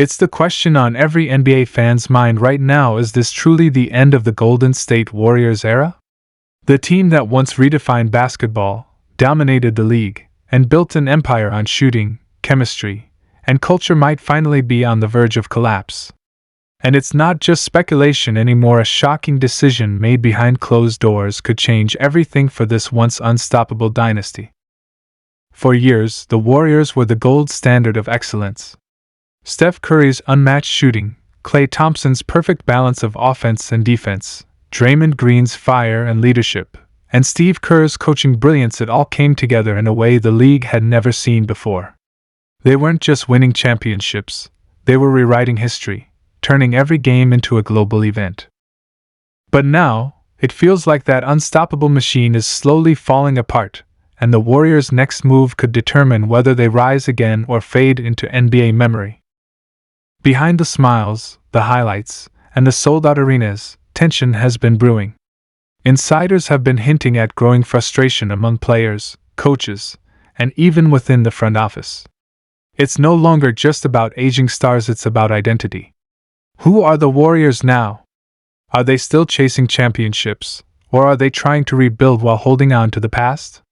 It's the question on every NBA fan's mind right now: is this truly the end of the Golden State Warriors era? The team that once redefined basketball, dominated the league, and built an empire on shooting, chemistry, and culture might finally be on the verge of collapse. And it's not just speculation anymore. A shocking decision made behind closed doors could change everything for this once unstoppable dynasty. For years, the Warriors were the gold standard of excellence. Steph Curry's unmatched shooting, Klay Thompson's perfect balance of offense and defense, Draymond Green's fire and leadership, and Steve Kerr's coaching brilliance — it all came together in a way the league had never seen before. They weren't just winning championships, they were rewriting history, turning every game into a global event. But now, it feels like that unstoppable machine is slowly falling apart, and the Warriors' next move could determine whether they rise again or fade into NBA memory. Behind the smiles, the highlights, and the sold-out arenas, tension has been brewing. Insiders have been hinting at growing frustration among players, coaches, and even within the front office. It's no longer just about aging stars, it's about identity. Who are the Warriors now? Are they still chasing championships, or are they trying to rebuild while holding on to the past?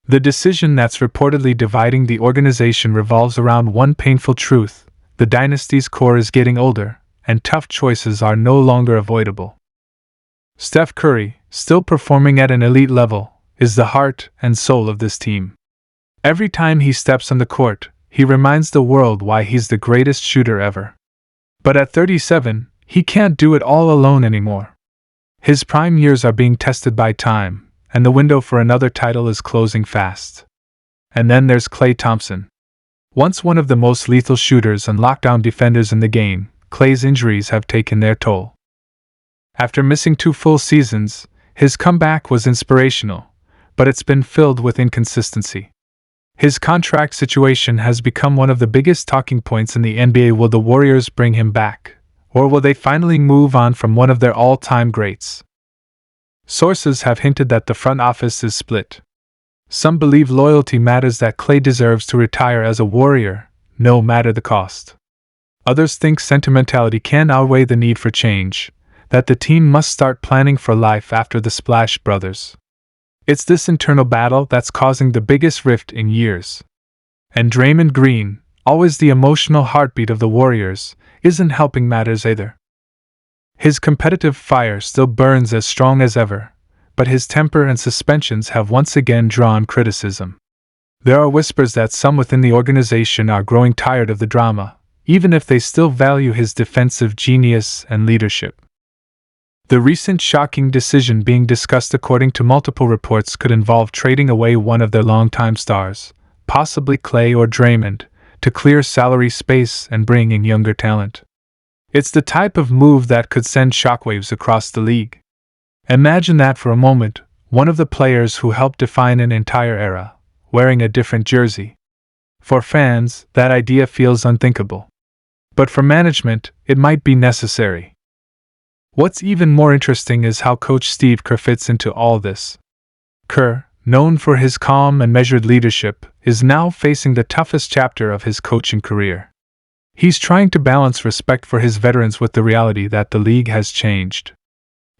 The decision that's reportedly dividing the organization revolves around one painful truth: the dynasty's core is getting older, and tough choices are no longer avoidable. Steph Curry, still performing at an elite level, is the heart and soul of this team. Every time he steps on the court, he reminds the world why he's the greatest shooter ever. But at 37, he can't do it all alone anymore. His prime years are being tested by time, and the window for another title is closing fast. And then there's Klay Thompson. Once one of the most lethal shooters and lockdown defenders in the game, Klay's injuries have taken their toll. After missing 2 full seasons, his comeback was inspirational, but it's been filled with inconsistency. His contract situation has become one of the biggest talking points in the NBA. Will the Warriors bring him back, or will they finally move on from one of their all-time greats? Sources have hinted that the front office is split. Some believe loyalty matters, that Klay deserves to retire as a Warrior, no matter the cost. Others think sentimentality can outweigh the need for change, that the team must start planning for life after the Splash Brothers. It's this internal battle that's causing the biggest rift in years. And Draymond Green, always the emotional heartbeat of the Warriors, isn't helping matters either. His competitive fire still burns as strong as ever, but his temper and suspensions have once again drawn criticism. There are whispers that some within the organization are growing tired of the drama, even if they still value his defensive genius and leadership. The recent shocking decision being discussed, according to multiple reports, could involve trading away one of their longtime stars, possibly Klay or Draymond, to clear salary space and bring in younger talent. It's the type of move that could send shockwaves across the league. Imagine that for a moment: one of the players who helped define an entire era, wearing a different jersey. For fans, that idea feels unthinkable. But for management, it might be necessary. What's even more interesting is how Coach Steve Kerr fits into all this. Kerr, known for his calm and measured leadership, is now facing the toughest chapter of his coaching career. He's trying to balance respect for his veterans with the reality that the league has changed.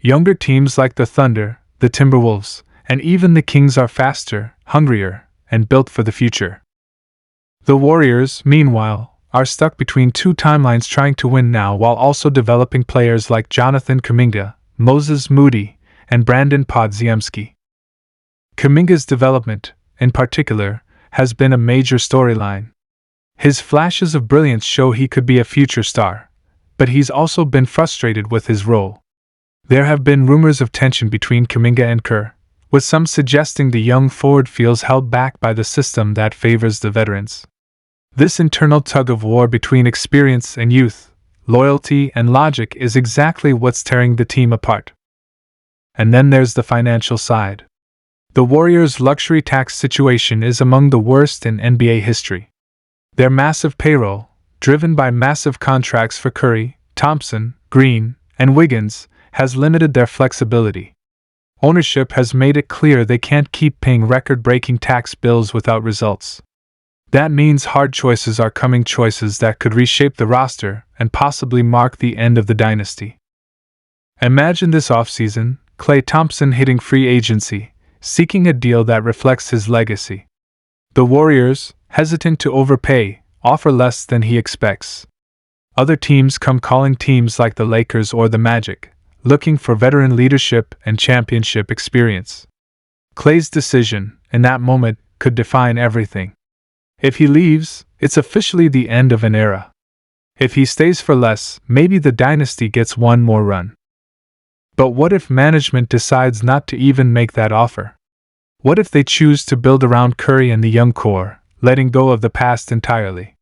Younger teams like the Thunder, the Timberwolves, and even the Kings are faster, hungrier, and built for the future. The Warriors, meanwhile, are stuck between 2 timelines, trying to win now while also developing players like Jonathan Kuminga, Moses Moody, and Brandon Podziemski. Kuminga's development, in particular, has been a major storyline. His flashes of brilliance show he could be a future star, but he's also been frustrated with his role. There have been rumors of tension between Kuminga and Kerr, with some suggesting the young forward feels held back by the system that favors the veterans. This internal tug-of-war between experience and youth, loyalty and logic, is exactly what's tearing the team apart. And then there's the financial side. The Warriors' luxury tax situation is among the worst in NBA history. Their massive payroll, driven by massive contracts for Curry, Thompson, Green, and Wiggins, has limited their flexibility. Ownership has made it clear they can't keep paying record-breaking tax bills without results. That means hard choices are coming, choices that could reshape the roster and possibly mark the end of the dynasty. Imagine this offseason, Klay Thompson hitting free agency, seeking a deal that reflects his legacy. The Warriors, hesitant to overpay, offer less than he expects. Other teams come calling, teams like the Lakers or the Magic, looking for veteran leadership and championship experience. Klay's decision, in that moment, could define everything. If he leaves, it's officially the end of an era. If he stays for less, maybe the dynasty gets one more run. But what if management decides not to even make that offer? What if they choose to build around Curry and the young core, letting go of the past entirely?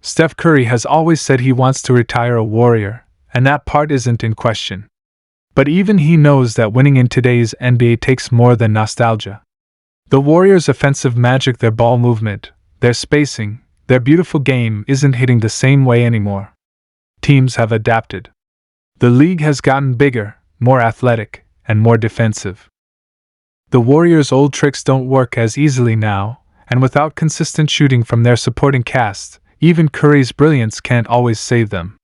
Steph Curry has always said he wants to retire a Warrior, and that part isn't in question. But even he knows that winning in today's NBA takes more than nostalgia. The Warriors' offensive magic, their ball movement, their spacing, their beautiful game isn't hitting the same way anymore. Teams have adapted. The league has gotten bigger, more athletic, and more defensive. The Warriors' old tricks don't work as easily now, and without consistent shooting from their supporting cast, even Curry's brilliance can't always save them.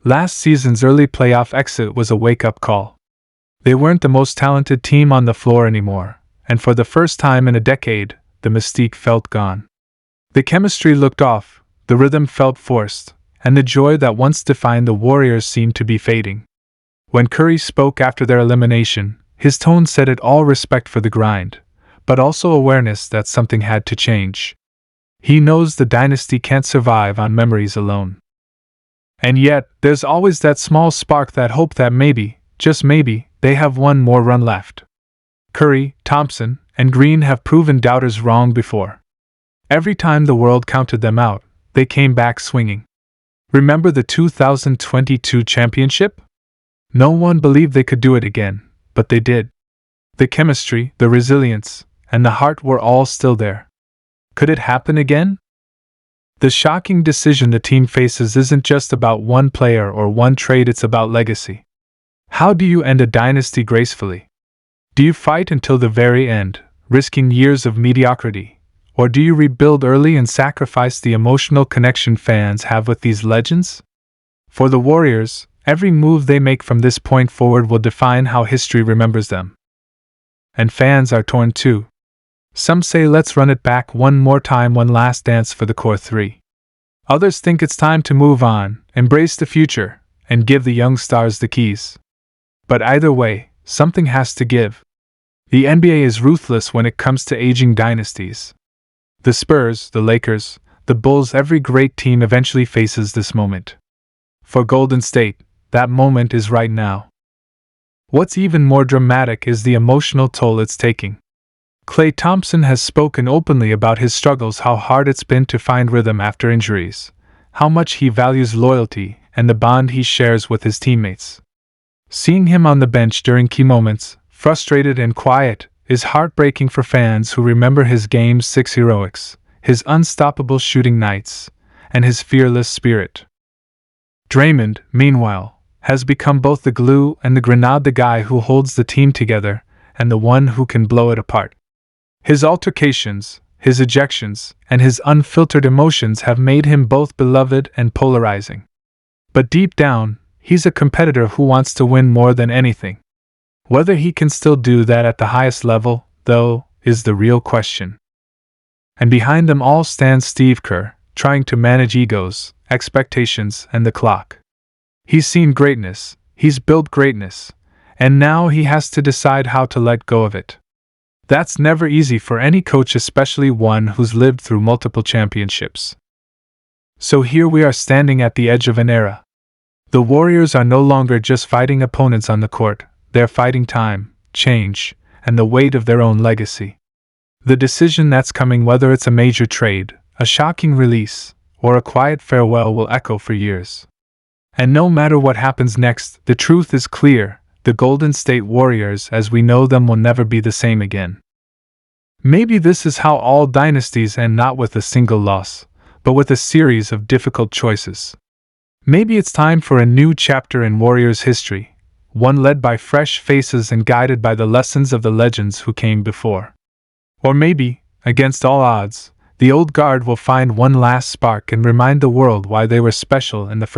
Last season's early playoff exit was a wake-up call. They weren't the most talented team on the floor anymore, and for the first time in a decade, the mystique felt gone. The chemistry looked off, the rhythm felt forced, and the joy that once defined the Warriors seemed to be fading. When Curry spoke after their elimination, his tone said it all: respect for the grind, but also awareness that something had to change. He knows the dynasty can't survive on memories alone. And yet, there's always that small spark, that hope that maybe, just maybe, they have one more run left. Curry, Thompson, and Green have proven doubters wrong before. Every time the world counted them out, they came back swinging. Remember the 2022 championship? No one believed they could do it again, but they did. The chemistry, the resilience, and the heart were all still there. Could it happen again? The shocking decision the team faces isn't just about one player or one trade, it's about legacy. How do you end a dynasty gracefully? Do you fight until the very end, risking years of mediocrity? Or do you rebuild early and sacrifice the emotional connection fans have with these legends? For the Warriors, every move they make from this point forward will define how history remembers them. And fans are torn too. Some say let's run it back one more time, one last dance for the core three. Others think it's time to move on, embrace the future, and give the young stars the keys. But either way, something has to give. The NBA is ruthless when it comes to aging dynasties. The Spurs, the Lakers, the Bulls, every great team eventually faces this moment. For Golden State, that moment is right now. What's even more dramatic is the emotional toll it's taking. Klay Thompson has spoken openly about his struggles, how hard it's been to find rhythm after injuries, how much he values loyalty and the bond he shares with his teammates. Seeing him on the bench during key moments, frustrated and quiet, is heartbreaking for fans who remember his Game 6 heroics, his unstoppable shooting nights, and his fearless spirit. Draymond, meanwhile, has become both the glue and the grenade, the guy who holds the team together and the one who can blow it apart. His altercations, his ejections, and his unfiltered emotions have made him both beloved and polarizing. But deep down, he's a competitor who wants to win more than anything. Whether he can still do that at the highest level, though, is the real question. And behind them all stands Steve Kerr, trying to manage egos, expectations, and the clock. He's seen greatness, he's built greatness, and now he has to decide how to let go of it. That's never easy for any coach, especially one who's lived through multiple championships. So here we are standing at the edge of an era. The Warriors are no longer just fighting opponents on the court, they're fighting time, change, and the weight of their own legacy. The decision that's coming, whether it's a major trade, a shocking release, or a quiet farewell, will echo for years. And no matter what happens next, the truth is clear: the Golden State Warriors as we know them will never be the same again. Maybe this is how all dynasties end, not with a single loss, but with a series of difficult choices. Maybe it's time for a new chapter in Warriors history, one led by fresh faces and guided by the lessons of the legends who came before. Or maybe, against all odds, the old guard will find one last spark and remind the world why they were special in the first